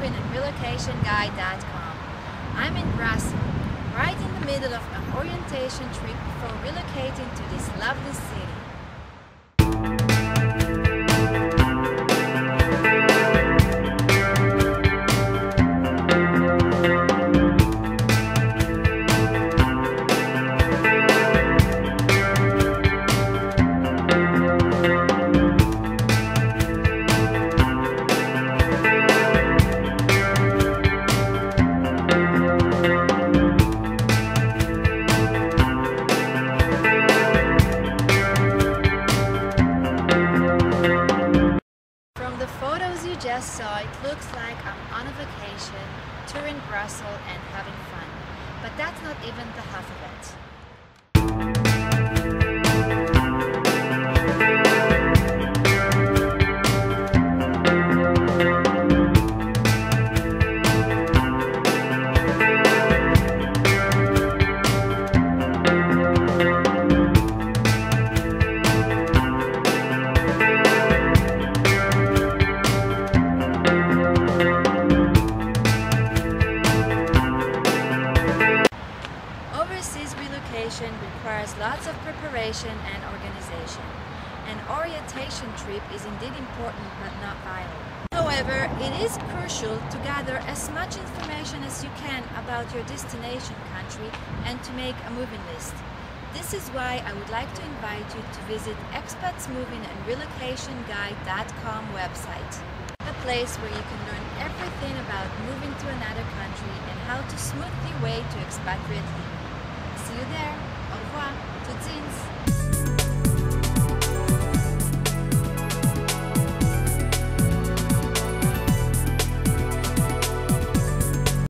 expatsmovingandrelocationguide.com. I'm in Brussels, right in the middle of an orientation trip before relocating to this lovely city. You just saw, it looks like I'm on a vacation, touring Brussels and having fun. But that's not even the half of it. Overseas relocation requires lots of preparation and organization. An orientation trip is indeed important but not vital. However, it is crucial to gather as much information as you can about your destination country and to make a moving list. This is why I would like to invite you to visit expatsmovingandrelocationguide.com website. A place where you can learn everything about moving to another country and how to smooth your way to expatriate living. See you there. Au revoir. Tot ziens.